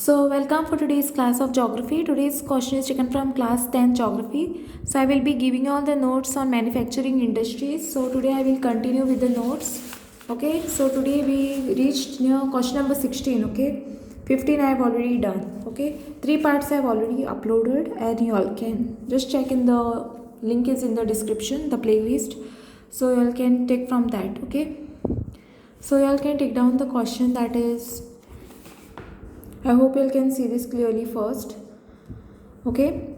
So, welcome for today's class of geography. Today's question is taken from class 10 geography. So, I will be giving you all the notes on manufacturing industries. So, today I will continue with the notes. Okay, so today we reached near question number 16. Okay, 15 I have already done. Okay, three parts I have already uploaded, and you all can just check in the link is in the description, the playlist. So, you all can take from that. Okay, so you all can take down the question that is. I hope you can see this clearly first. Okay.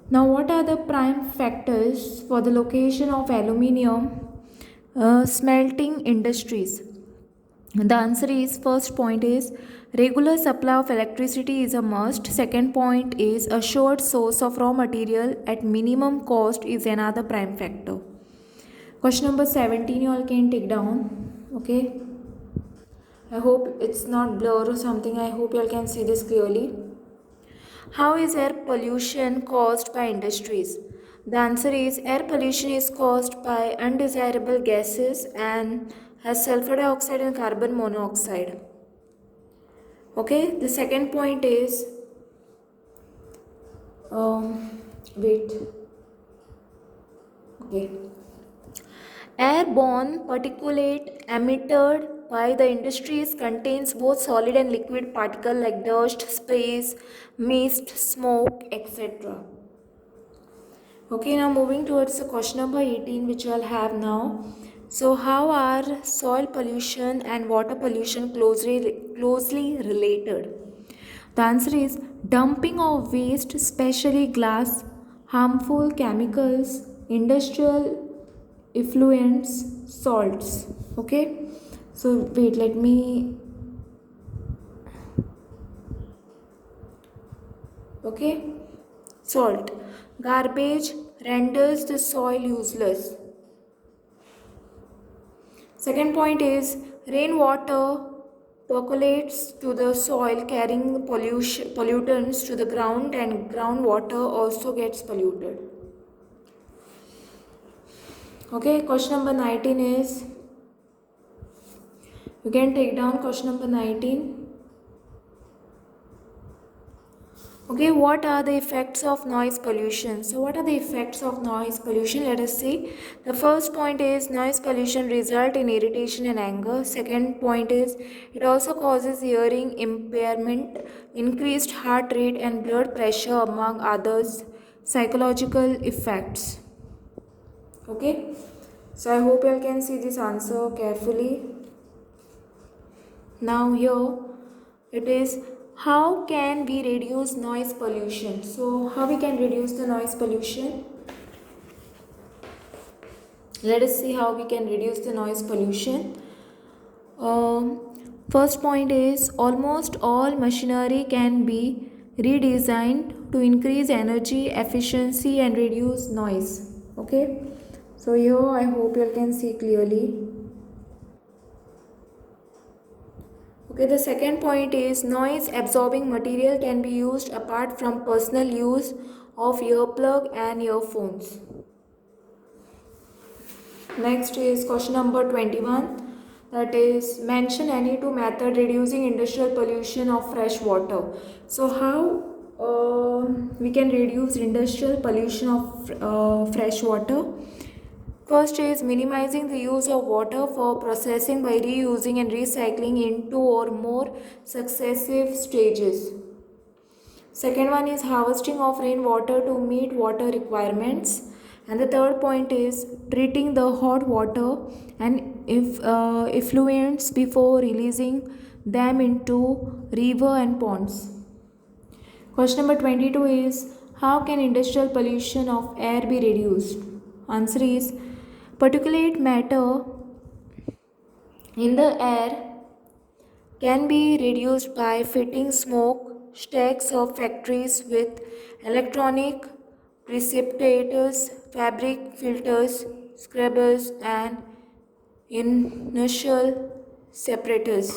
Now, what are the prime factors for the location of aluminium smelting industries? The answer is first point is regular supply of electricity is a must. Second point is assured source of raw material at minimum cost is another prime factor. Question number 17 you all can take down. Okay. I hope it's not blur or something. I hope you all can see this clearly. How is air pollution caused by industries? The answer is air pollution is caused by undesirable gases and has sulfur dioxide and carbon monoxide. Okay, the second point is wait. Okay. Airborne particulate emitted by the industries contains both solid and liquid particles like dust, sprays, mist, smoke, etc. Okay, now moving towards the question number 18, which I'll have now. So, how are soil pollution and water pollution closely related? The answer is dumping of waste, especially glass, harmful chemicals, industrial effluents, salts. Okay, so wait, let me. Okay, salt. Garbage renders the soil useless. Second point is rainwater percolates to the soil carrying pollutants to the ground, and groundwater also gets polluted. Okay, question number 19 is you can take down question number 19. Okay, what are the effects of noise pollution? So, what are the effects of noise pollution? Let us see. The first point is noise pollution result in irritation and anger. Second point is it also causes hearing impairment, increased heart rate and blood pressure among others psychological effects. Okay, so I hope you can see this answer carefully. Now here it is how can we reduce noise pollution? So how we can reduce the noise pollution? Let us see how we can reduce the noise pollution. First point is almost all machinery can be redesigned to increase energy efficiency and reduce noise. Okay, so here I hope you can see clearly. Okay, the second point is noise absorbing material can be used apart from personal use of earplug and earphones. Next is question number 21, that is mention any two method reducing industrial pollution of fresh water. So how we can reduce industrial pollution of fresh water? First is minimizing the use of water for processing by reusing and recycling in two or more successive stages. Second one is harvesting of rainwater to meet water requirements. And the third point is treating the hot water and effluents before releasing them into river and ponds. Question number 22 is how can industrial pollution of air be reduced? Answer is particulate matter in the air can be reduced by fitting smoke stacks of factories with electronic precipitators, fabric filters, scrubbers, and inertial separators.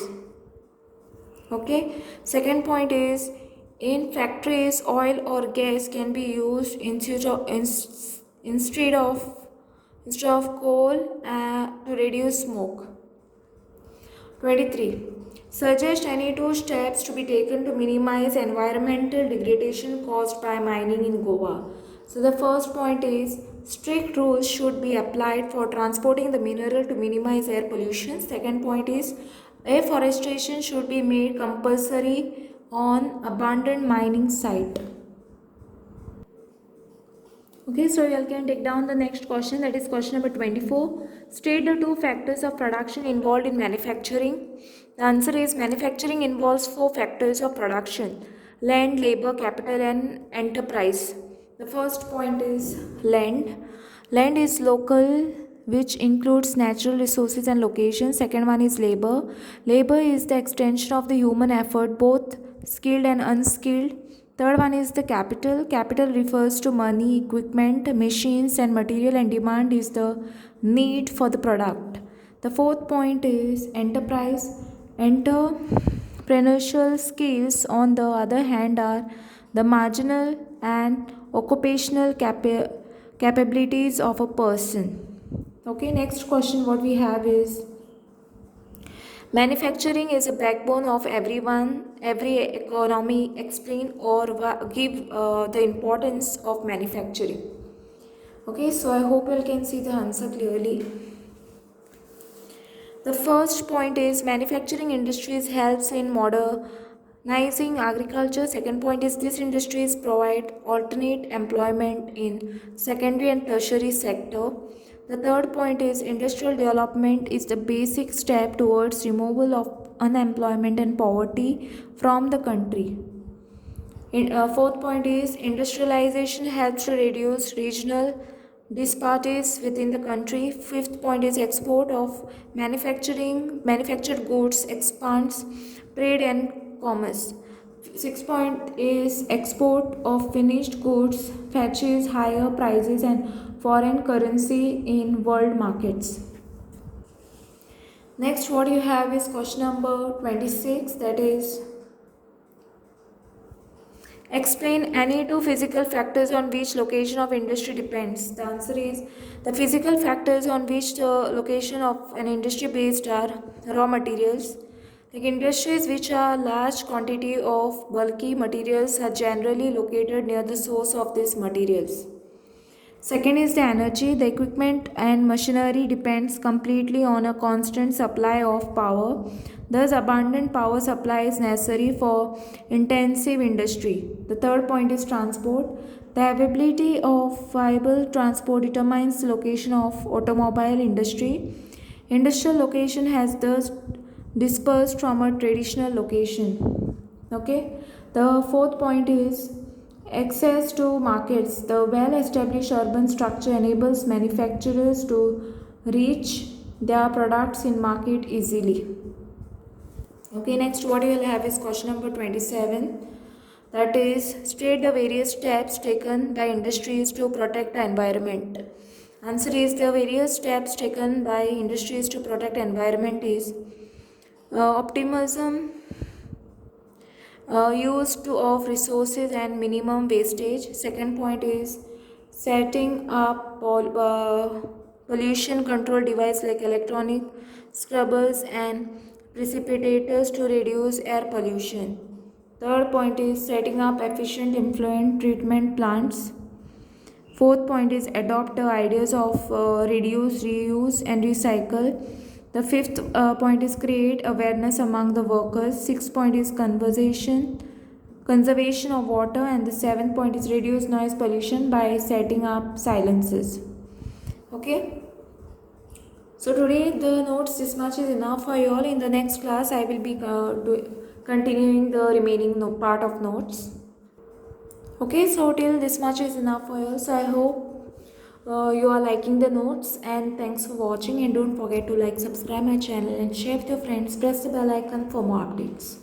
Okay. Second point is in factories, oil or gas can be used instead of coal to reduce smoke. 23. Suggest any two steps to be taken to minimize environmental degradation caused by mining in Goa. So the first point is strict rules should be applied for transporting the mineral to minimize air pollution. Second point is afforestation should be made compulsory on abandoned mining site. Okay, so you can take down the next question, that is question number 24. State the two factors of production involved in manufacturing. The answer is manufacturing involves four factors of production: land, labor, capital, and enterprise. The first point is land. Land is local, which includes natural resources and location. Second one is labor. Labor is the extension of the human effort, both skilled and unskilled. Third one is the capital. Capital refers to money, equipment, machines, and material, and demand is the need for the product. The fourth point is enterprise. Entrepreneurial skills, on the other hand, are the marginal and occupational capabilities of a person. Okay, next question what we have is manufacturing is a backbone of every economy. Explain or give the importance of manufacturing. Okay, so I hope you can see the answer clearly. The first point is manufacturing industries helps in modernizing agriculture. Second point is these industries provide alternate employment in secondary and tertiary sector. The third point is industrial development is the basic step towards removal of unemployment and poverty from the country. Fourth point is industrialization helps to reduce regional disparities within the country. Fifth point is export of manufactured goods expands trade and commerce. Sixth point is export of finished goods fetches higher prices and foreign currency in world markets. Next what you have is question number 26, that is explain any two physical factors on which location of industry depends. The answer is the physical factors on which the location of an industry based are raw materials. Like industries which are large quantity of bulky materials are generally located near the source of these materials. Second is the energy. The equipment and machinery depends completely on a constant supply of power. Thus, abundant power supply is necessary for intensive industry. The third point is transport. The availability of viable transport determines the location of automobile industry. Industrial location has thus dispersed from a traditional location. Okay. The fourth point is access to markets. The well established urban structure enables manufacturers to reach their products in market easily. Okay, next what you will have is question number 27, that is state the various steps taken by industries to protect the environment. Answer is the various steps taken by industries to protect environment is optimism, use of resources and minimum wastage. Second point is setting up pollution control device like electronic scrubbers and precipitators to reduce air pollution. Third point is setting up efficient effluent treatment plants. Fourth point is adopt the ideas of reduce, reuse, and recycle. The fifth point is create awareness among the workers. Sixth point is conservation of water, and the seventh point is reduce noise pollution by setting up silences. Okay. So today the notes, this much is enough for you all. In the next class I will be continuing the remaining part of notes. Okay, so till this much is enough for you. So I hope you are liking the notes, and thanks for watching, and don't forget to like, subscribe my channel and share with your friends. Press the bell icon for more updates.